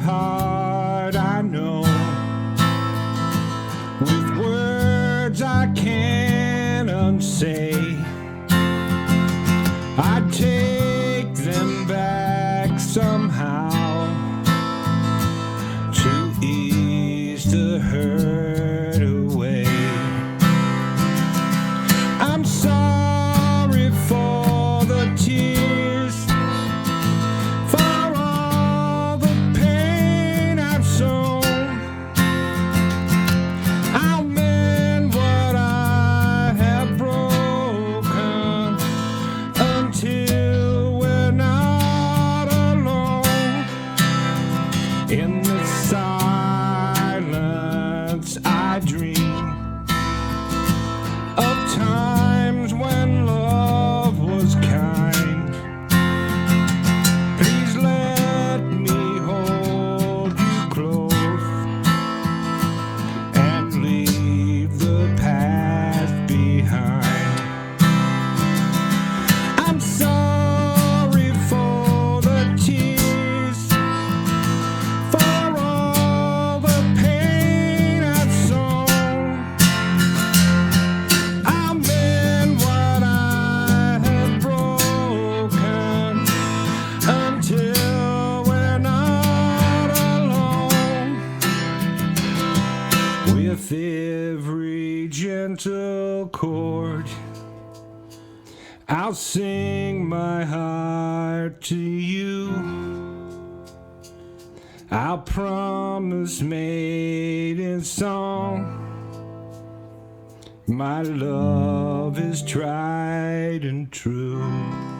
heart I know, with words I can't unsay. I take them back somehow to ease the hurt away. I'm sorry for the tears, for all the pain I've sown. I'll mend what I have broken until we're not alone. In the silence I dream of times when love was kind. Please let me hold you close and leave the past behind. I'm sorry for the tears, for all the pain I've sown. I'll mend what I have broken until we're not alone. With every gentle chord, I'll sing my heart to you. I'll promise made in song, my love is tried and true.